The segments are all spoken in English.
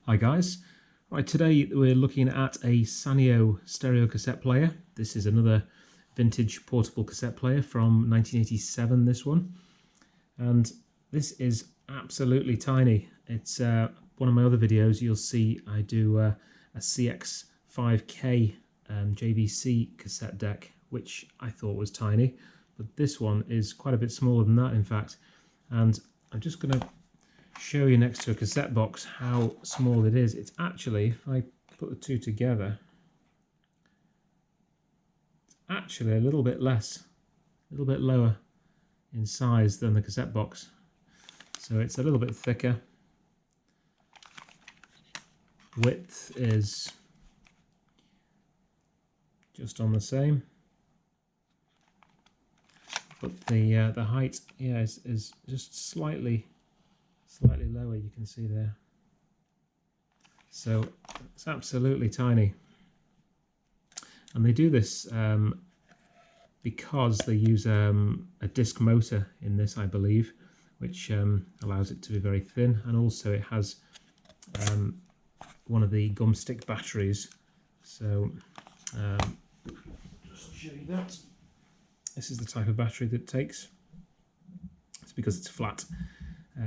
Hi guys. Right, today we're looking at a Sanyo stereo cassette player. This is another vintage portable cassette player from 1987, this one. And this is absolutely tiny. It's one of my other videos, you'll see I do a CX5K JVC cassette deck, which I thought was tiny. But this one is quite a bit smaller than that, in fact. And I'm just going to show you next to a cassette box how small it is. It's actually, if I put the two together, it's actually a little bit less, a little bit lower in size than the cassette box. So it's a little bit thicker. Width is just on the same, but the height, yeah, is just slightly lower. You can see there. So it's absolutely tiny, and they do this because they use a disc motor in this, I believe, which allows it to be very thin, and also it has one of the gum stick batteries. So just show you that. This is the type of battery that it takes. It's because it's flat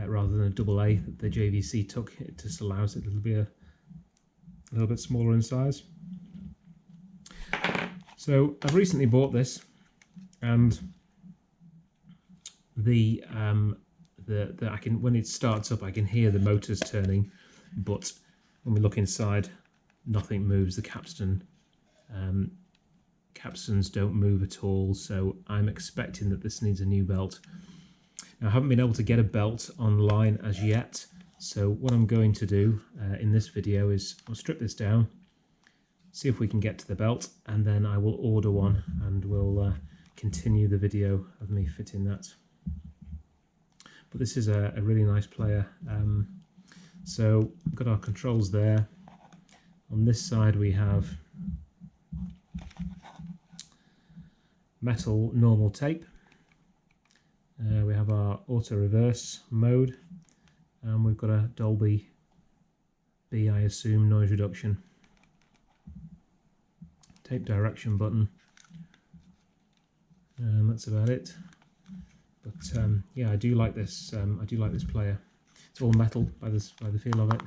rather than a double A that the JVC took. It just allows it to be a little bit smaller in size. So I've recently bought this, and I can, when it starts up, I can hear the motors turning, but when we look inside, nothing moves. The capstans don't move at all, so I'm expecting that this needs a new belt. Now, I haven't been able to get a belt online as yet, so what I'm going to do in this video is I'll strip this down, see if we can get to the belt, and then I will order one, and we'll continue the video of me fitting that. But this is a really nice player. So we've got our controls there. On this side we have metal normal tape. We have our auto reverse mode, and we've got a Dolby B, I assume, noise reduction. Tape direction button. That's about it. But yeah, I do like this. I do like this player. It's all metal by the feel of it.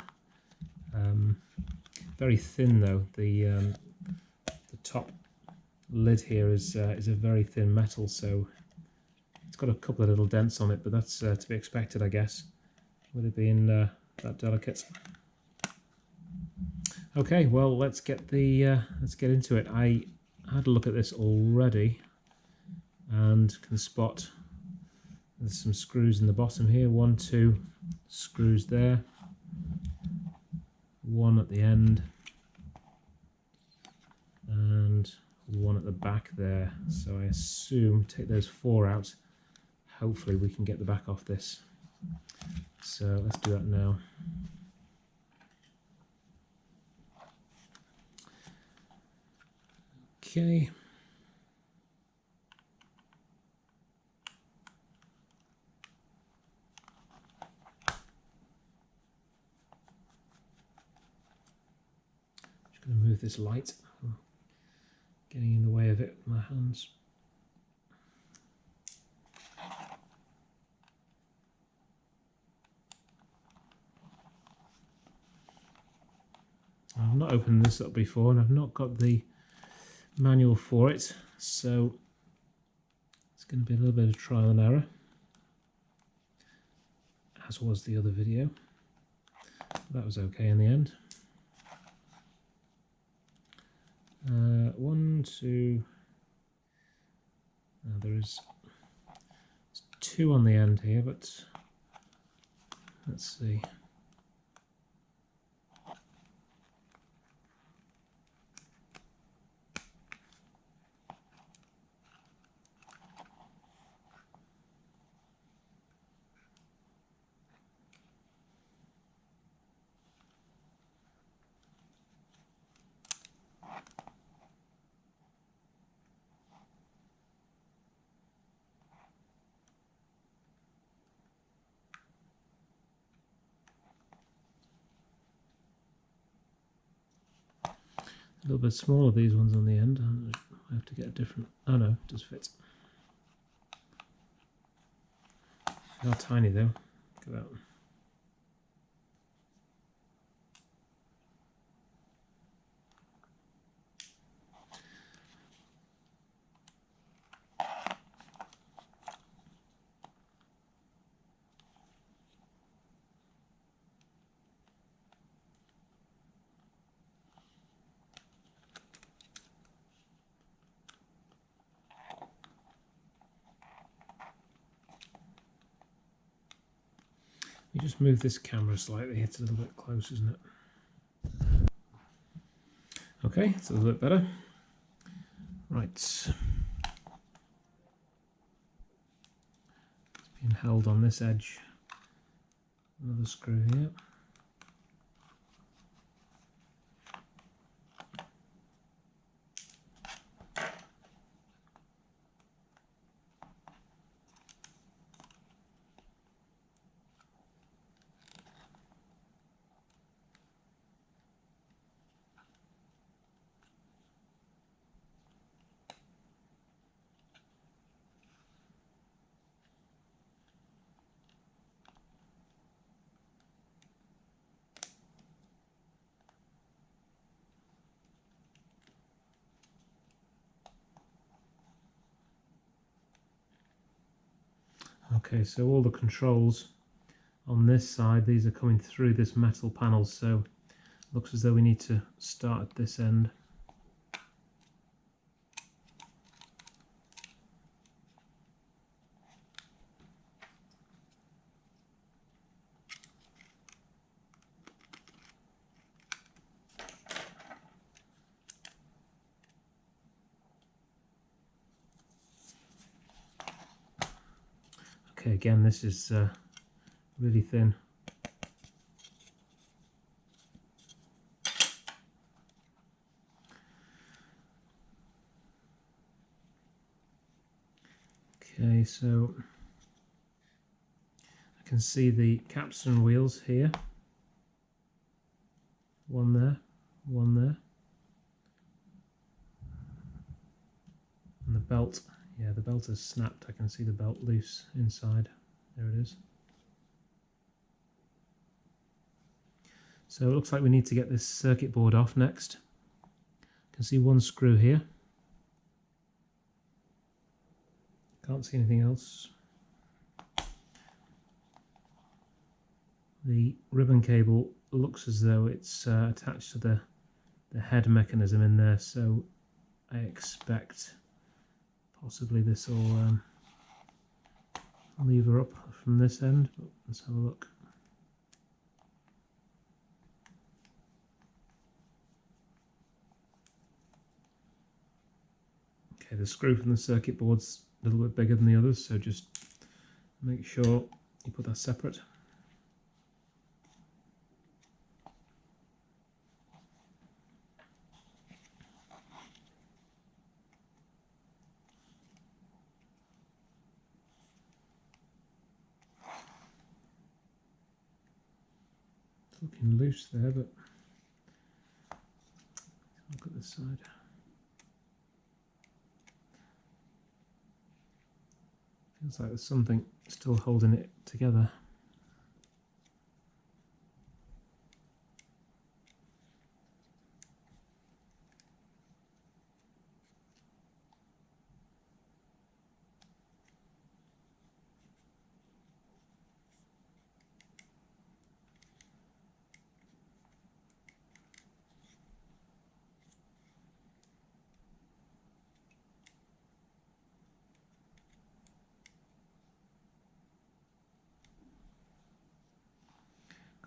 Very thin though. The top lid here is a very thin metal, so it's got a couple of little dents on it, but that's to be expected, I guess, with it being that delicate. Okay, well, let's get into it. I had a look at this already and can spot there's some screws in the bottom here. 1, 2 screws there, one at the end, and one at the back there. So I assume take those 4 out. Hopefully we can get the back off this. So let's do that now. Okay. Just going to move this light. I'm getting in the way of it with my hands. I've not opened this up before, and I've not got the manual for it, so it's going to be a little bit of trial and error, as was the other video. That was okay in the end. 1, 2. Now there's 2 on the end here, but let's see. A little bit smaller, these ones on the end. I have to get a different... Oh no, it does fit. They are tiny though. Look at that. You just move this camera slightly, it's a little bit close, isn't it? Okay, it's a little bit better. Right. It's being held on this edge. Another screw here. Okay, so all the controls on this side, these are coming through this metal panel, so it looks as though we need to start at this end. Okay, again, this is really thin. Okay, so I can see the capstan wheels here. One there, one there. And the belt. Yeah, the belt is snapped. I can see the belt loose inside. There it is. So it looks like we need to get this circuit board off next. You can see one screw here. Can't see anything else. The ribbon cable looks as though it's attached to the head mechanism in there, so I expect possibly this will lever up from this end, but let's have a look. Okay, the screw from the circuit board's a little bit bigger than the others, so just make sure you put that separate. Looking loose there, but look at this side. Feels like there's something still holding it together.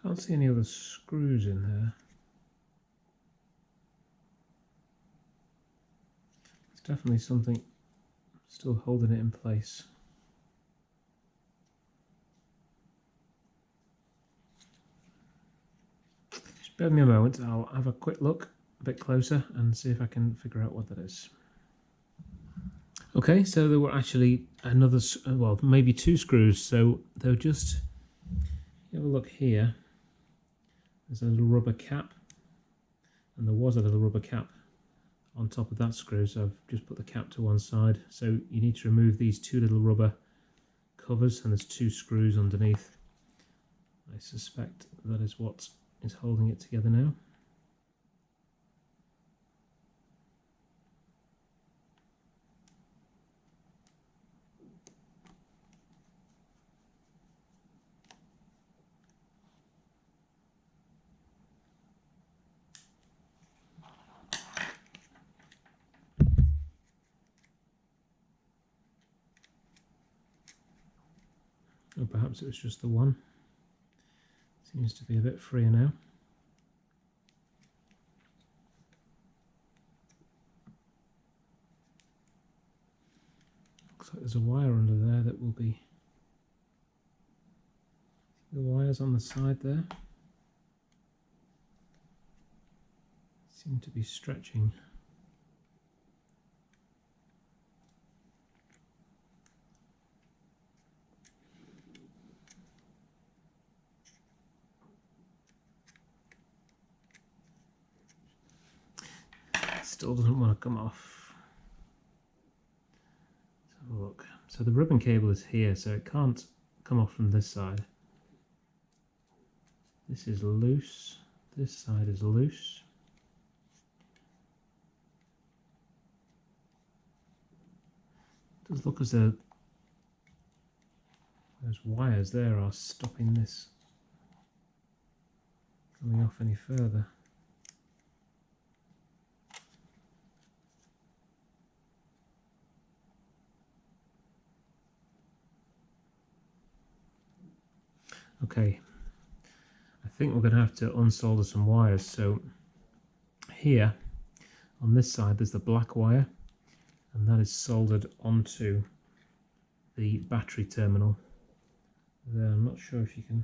Can't see any other screws in there. There's definitely something still holding it in place. Just bear with me a moment, I'll have a quick look a bit closer and see if I can figure out what that is. Okay, so there were actually another, well, maybe two screws, so they're just, you have a look here. There's a little rubber cap, and there was a little rubber cap on top of that screw, so I've just put the cap to one side. So you need to remove these two little rubber covers, and there's two screws underneath. I suspect that is what is holding it together now. Or perhaps it was just the one. Seems to be a bit freer now. Looks like there's a wire under there that will be... The wires on the side there seem to be stretching. Still doesn't want to come off. Let's have a look. So the ribbon cable is here, so it can't come off from this side. This is loose. This side is loose. It does look as though those wires there are stopping this coming off any further. Okay, I think we're going to have to unsolder some wires. So here on this side there's the black wire, and that is soldered onto the battery terminal there. I'm not sure if you can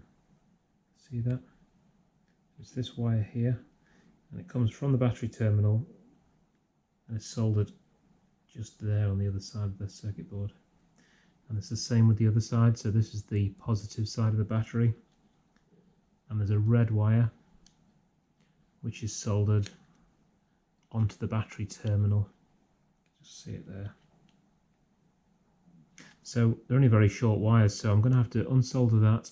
see that. It's this wire here, and it comes from the battery terminal and it's soldered just there on the other side of the circuit board. And it's the same with the other side. So this is the positive side of the battery, and there's a red wire which is soldered onto the battery terminal. Just see it there. So they're only very short wires, so I'm going to have to unsolder that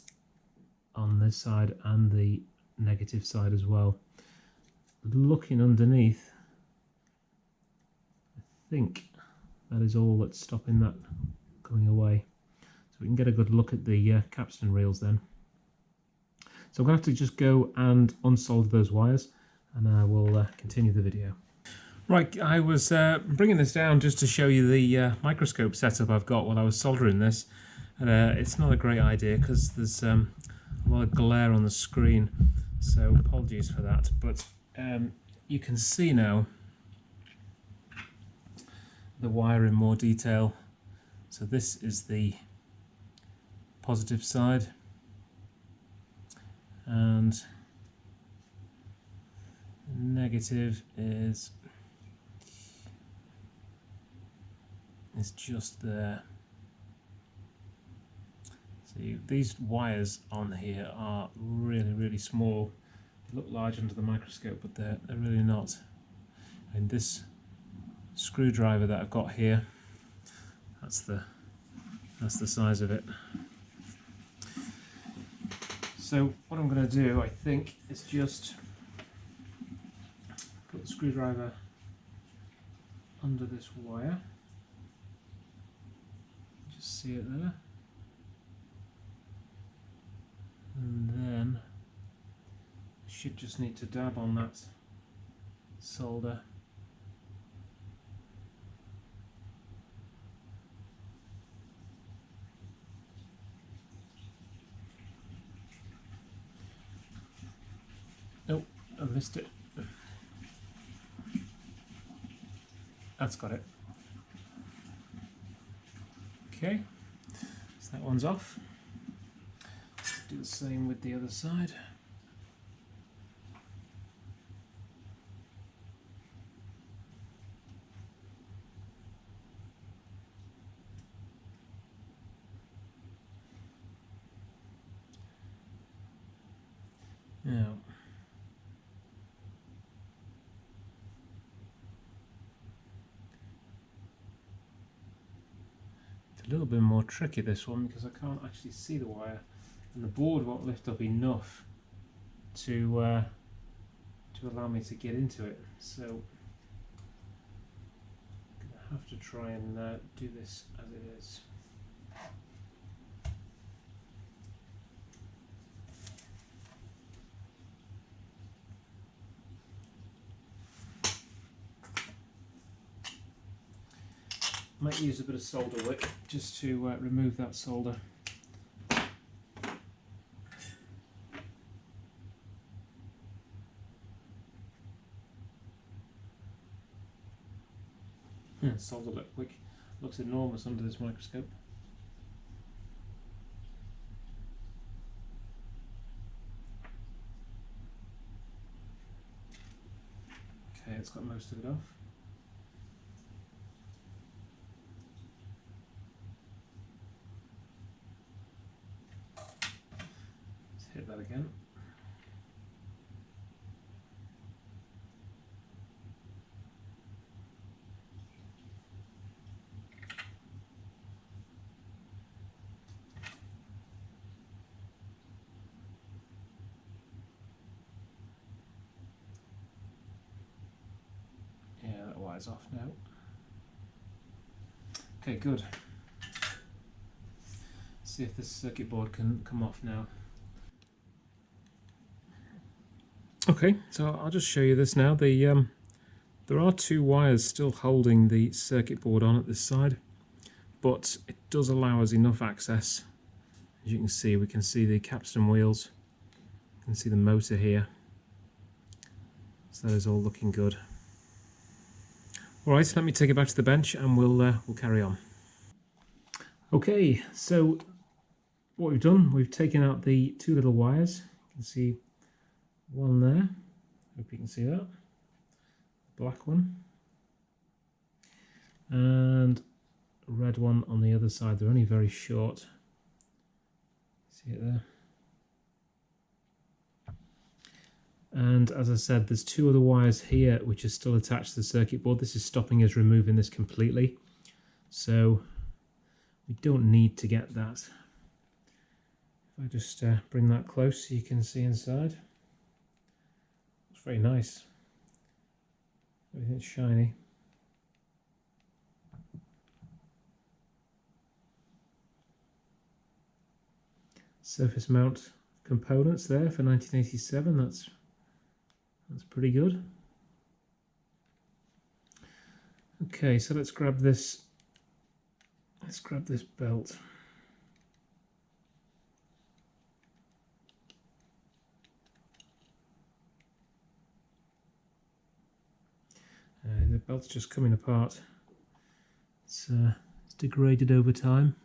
on this side and the negative side as well. Looking underneath, I think that is all that's stopping that coming away. So we can get a good look at the capstan reels then. So I'm going to have to just go and unsolder those wires, and I will continue the video. Right, I was bringing this down just to show you the microscope setup I've got while I was soldering this. And it's not a great idea because there's a lot of glare on the screen, so apologies for that. But you can see now the wire in more detail. So this is the positive side, and the negative is just there. So these wires on here are really small. They look large under the microscope, but they're really not. And this screwdriver that I've got here, that's the size of it. So what I'm going to do, I think, is just put the screwdriver under this wire. Just see it there. And then I should just need to dab on that solder. Nope, I missed it. That's got it. Okay, so that one's off. Do the same with the other side. Now, a little bit more tricky, this one, because I can't actually see the wire and the board won't lift up enough to allow me to get into it. So I'm going to have to try and do this as it is. Might use a bit of solder wick just to remove that solder. Solder wick looks enormous under this microscope. Okay, it's got most of it off. Hit that again. Yeah, that wire's off now. Okay, good. See if this circuit board can come off now. Okay, so I'll just show you this now. There are two wires still holding the circuit board on at this side, but it does allow us enough access. As you can see, we can see the capstan wheels, you can see the motor here, so that is all looking good. Alright, let me take it back to the bench and we'll carry on. Okay, so what we've done, we've taken out the two little wires. You can see one there, hope you can see that, black one, and a red one on the other side. They're only very short, see it there. And as I said, there's two other wires here which are still attached to the circuit board. This is stopping us removing this completely, so we don't need to get that. If I just bring that close so you can see inside. Looks very nice. Everything's shiny. Surface mount components there for 1987. That's pretty good. Okay, so let's grab this. Let's grab this belt. The belt's just coming apart. It's degraded over time.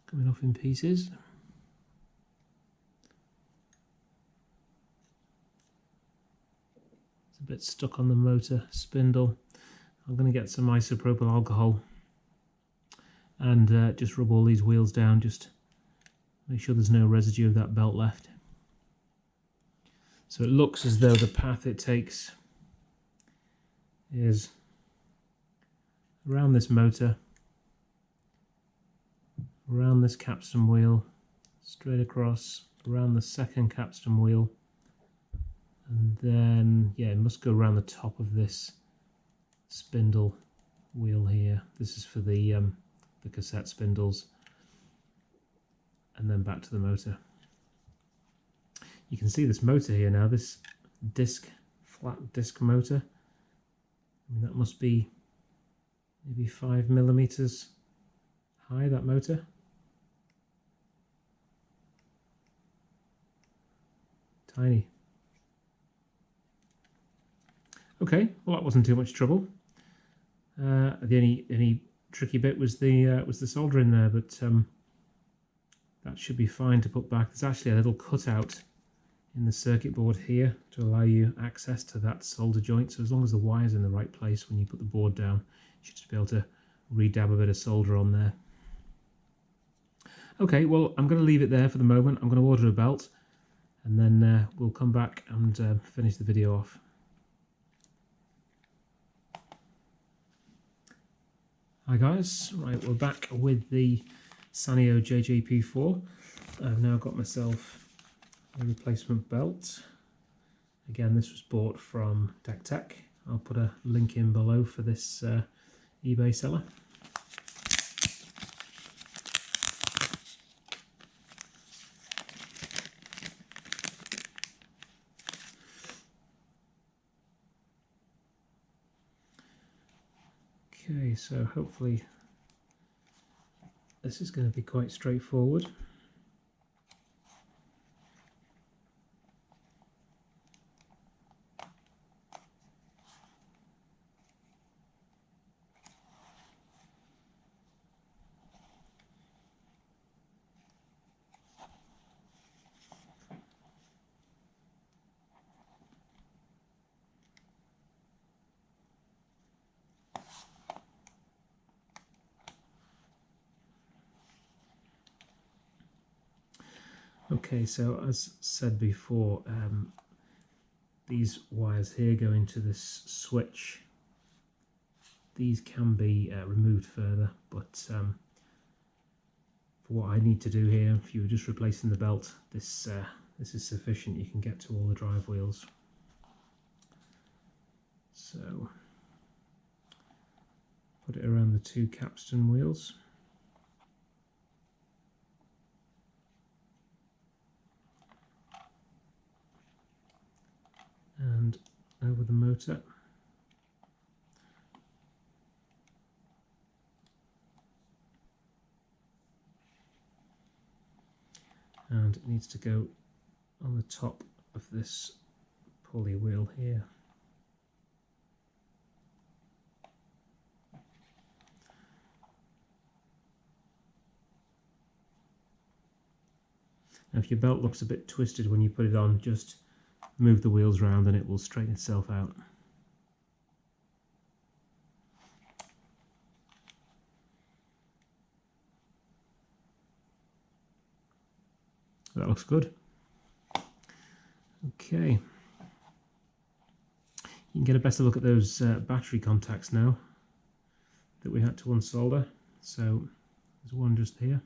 Coming off in pieces. It's a bit stuck on the motor spindle. I'm going to get some isopropyl alcohol and just rub all these wheels down, just make sure there's no residue of that belt left. So it looks as though the path it takes is around this motor, around this capstan wheel, straight across, around the second capstan wheel, and then, yeah, it must go around the top of this spindle wheel here. This is for the cassette spindles, and then back to the motor. You can see this motor here now, this flat disc motor. I mean, that must be maybe 5mm high, that motor. Tiny. Okay, well that wasn't too much trouble. The only tricky bit was the solder in there, but that should be fine to put back. There's actually a little cutout in the circuit board here to allow you access to that solder joint, so as long as the wire's in the right place when you put the board down, you should just be able to re-dab a bit of solder on there. Okay, well I'm going to leave it there for the moment. I'm going to order a belt and then we'll come back and finish the video off. Hi guys, right, we're back with the Sanyo JJP4. I've now got myself a replacement belt. Again, this was bought from Deck Tech. I'll put a link in below for this eBay seller. Okay, so hopefully this is going to be quite straightforward. Okay, so as said before, these wires here go into this switch. These can be removed further, but for what I need to do here, if you were just replacing the belt, this is sufficient. You can get to all the drive wheels. So put it around the two capstan wheels. And over the motor. And it needs to go on the top of this pulley wheel here. Now if your belt looks a bit twisted when you put it on, just move the wheels around and it will straighten itself out. That looks good. Okay. You can get a better look at those battery contacts now that we had to unsolder. So there's one just here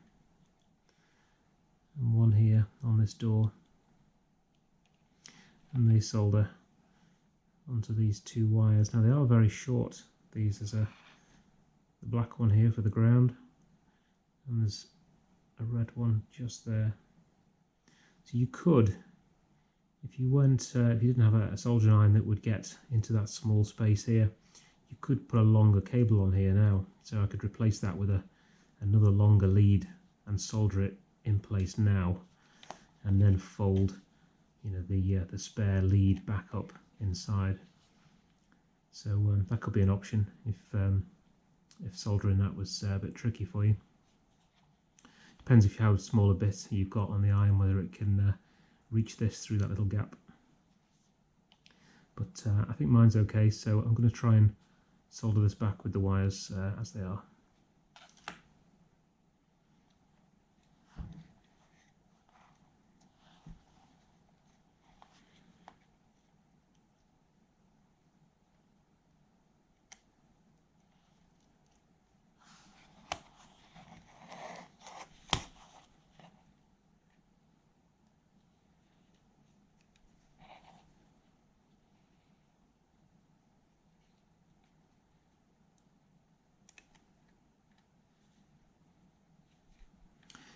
and one here on this door. And they solder onto these two wires. Now they are very short. These, there's the black one here for the ground, and there's a red one just there. So you could, if you didn't have a soldering iron that would get into that small space here, you could put a longer cable on here now. So I could replace that with another longer lead and solder it in place now, and then fold, you know, the spare lead back up inside. So that could be an option if soldering that was a bit tricky for you. Depends if how small a bit you've got on the iron, whether it can reach this through that little gap. But I think mine's okay, so I'm going to try and solder this back with the wires as they are.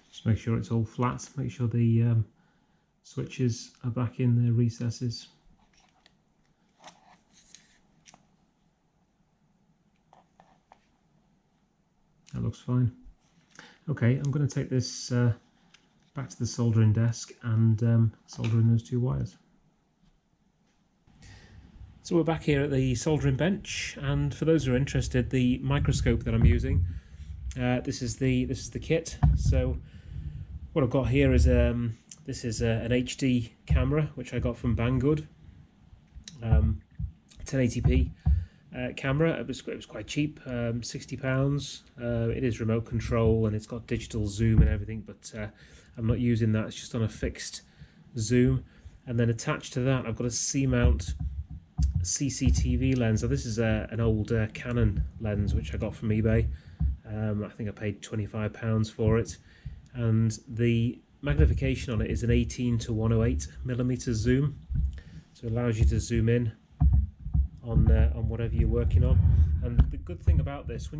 Just make sure it's all flat, make sure the switches are back in their recesses. That looks fine. Okay, I'm going to take this back to the soldering desk and solder in those two wires. So we're back here at the soldering bench, and for those who are interested, the microscope that I'm using, this is the kit. So what I've got here is this is an HD camera which I got from Banggood, 1080p camera. It was quite cheap, £60. It is remote control and it's got digital zoom and everything, but I'm not using that. It's just on a fixed zoom, and then attached to that I've got a C-mount CCTV lens. So this is an old Canon lens which I got from eBay. I think I paid £25 for it, and the magnification on it is an 18 to 108mm zoom, so it allows you to zoom in on whatever you're working on. And the good thing about this,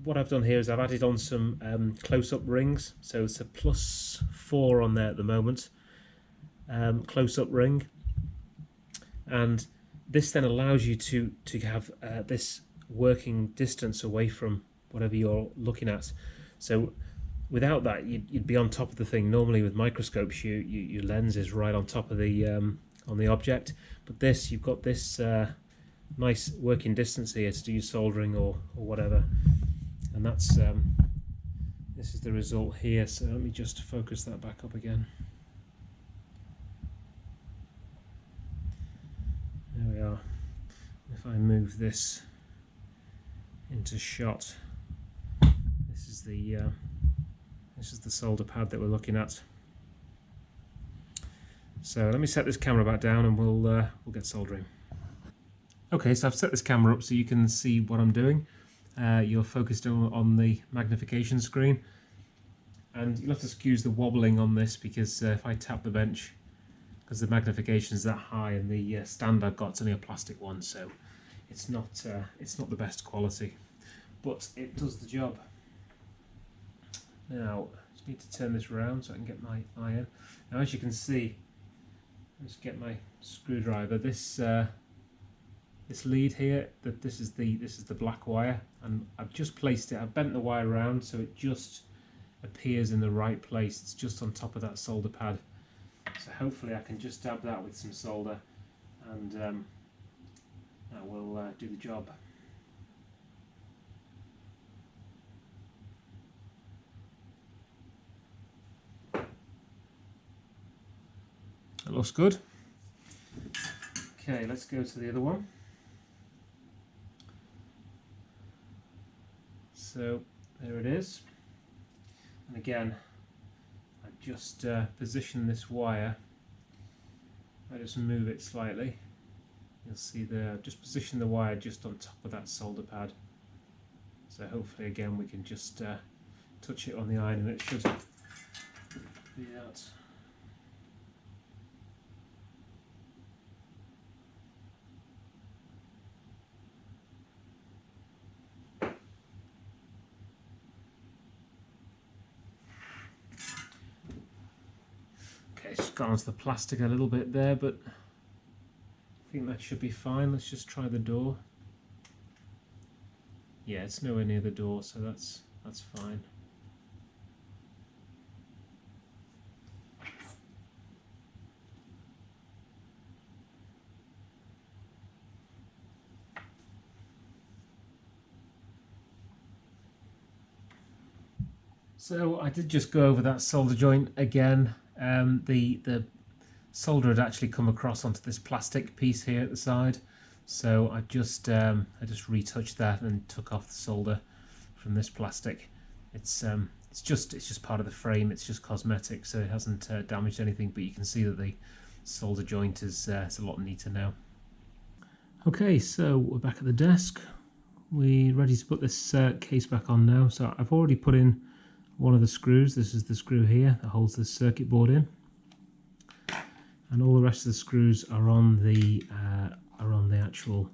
what I've done here is I've added on some close-up rings, so it's a +4 on there at the moment, close-up ring, and this then allows you to have this working distance away from whatever you're looking at. So without that, you'd be on top of the thing. Normally with microscopes, your lens is right on top of the on the object, but this, you've got this nice working distance here to do your soldering or whatever, and that's this is the result here. So let me just focus that back up again. There we are. If I move this into shot, this is the solder pad that we're looking at. So let me set this camera back down and we'll get soldering. Okay, so I've set this camera up so you can see what I'm doing. You're focused on the magnification screen, and you'll have to excuse the wobbling on this because if I tap the bench, because the magnification is that high, and the stand I've got is only a plastic one, so it's not the best quality, but it does the job. Now I just need to turn this around so I can get my eye in. Now as you can see, let's get my screwdriver. This lead here, this is the black wire, and I've just placed it. I've bent the wire around so it just appears in the right place. It's just on top of that solder pad. So hopefully I can just dab that with some solder, and that will do the job. It looks good. Okay, let's go to the other one. So there it is, and again I just position this wire. I just move it slightly. You'll see there, I've just positioned the wire just on top of that solder pad. So hopefully again we can just touch it on the iron and it should be that. Okay, it's gone onto the plastic a little bit there, but I think that should be fine. Let's just try the door. Yeah, it's nowhere near the door, so that's fine. So I did just go over that solder joint again. The solder had actually come across onto this plastic piece here at the side, so I just retouched that and took off the solder from this plastic. It's just part of the frame. It's just cosmetic, so it hasn't damaged anything. But you can see that the solder joint is it's a lot neater now. Okay, so we're back at the desk. We're ready to put this case back on now. So I've already put in one of the screws. This is the screw here that holds the circuit board in, and all the rest of the screws are on the actual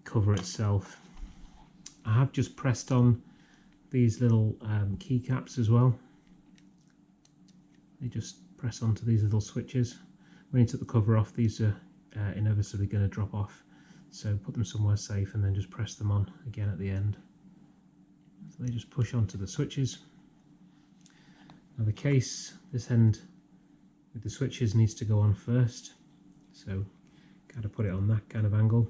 cover itself. I have just pressed on these little keycaps as well. They just press onto these little switches. When you took the cover off, these are inevitably going to drop off, so put them somewhere safe and then just press them on again at the end. So they just push onto the switches. Now the case, this end with the switches needs to go on first, so kind of put it on that kind of angle,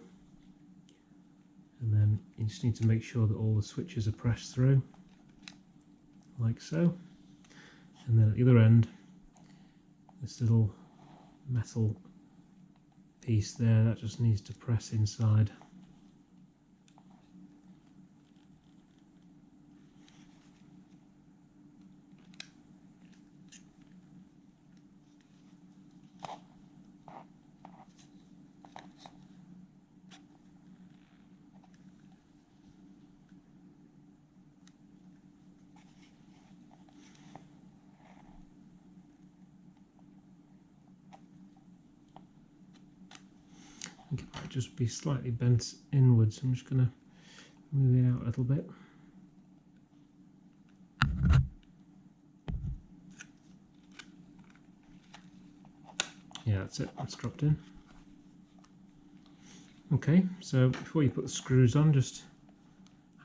and then you just need to make sure that all the switches are pressed through like so, and then at the other end, this little metal piece there, that just needs to press inside. I think it might just be slightly bent inwards. I'm just going to move it out a little bit. Yeah, that's it, that's dropped in. Okay, so before you put the screws on, just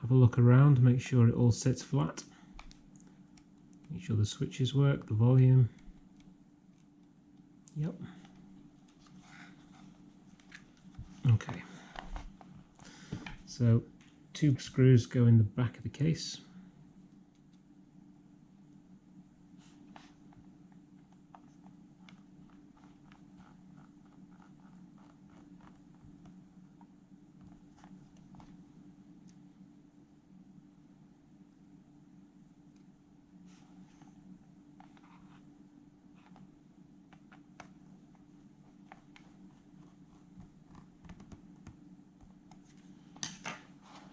have a look around, make sure it all sits flat. Make sure the switches work, the volume. Yep. Okay. So, tube screws go in the back of the case.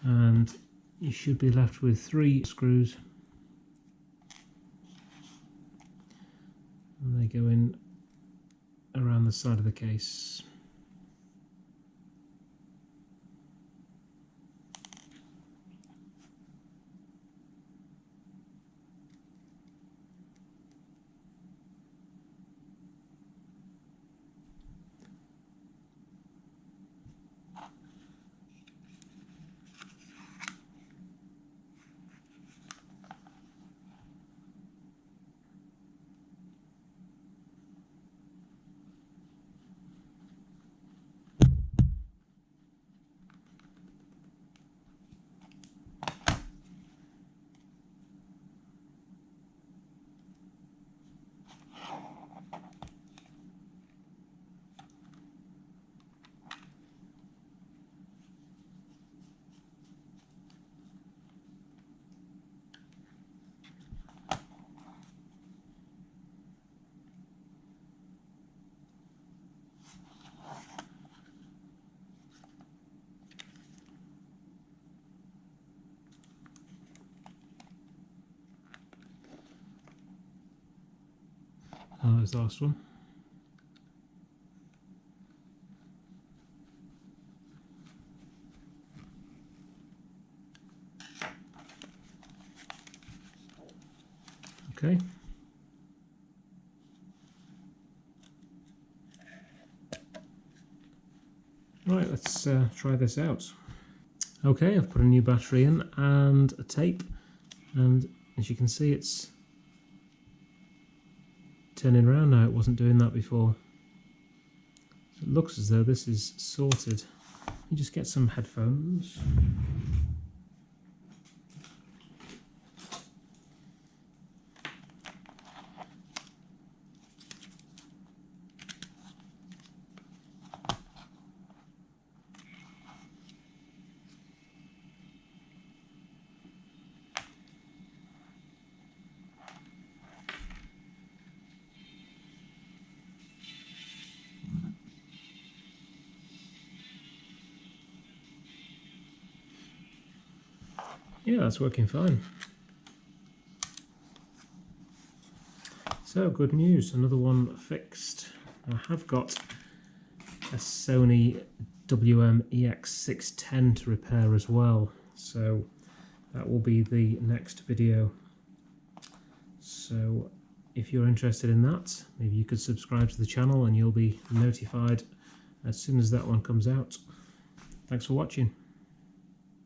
And you should be left with 3 screws, and they go in around the side of the case. There's the last one. Okay. Right, let's try this out. Okay, I've put a new battery in and a tape, and as you can see it's turning around now. It wasn't doing that before. So it looks as though this is sorted. You just get some headphones. Yeah, that's working fine. So good news, another one fixed. I have got a Sony WM-EX610 to repair as well, so that will be the next video. So if you're interested in that, maybe you could subscribe to the channel and you'll be notified as soon as that one comes out. Thanks for watching.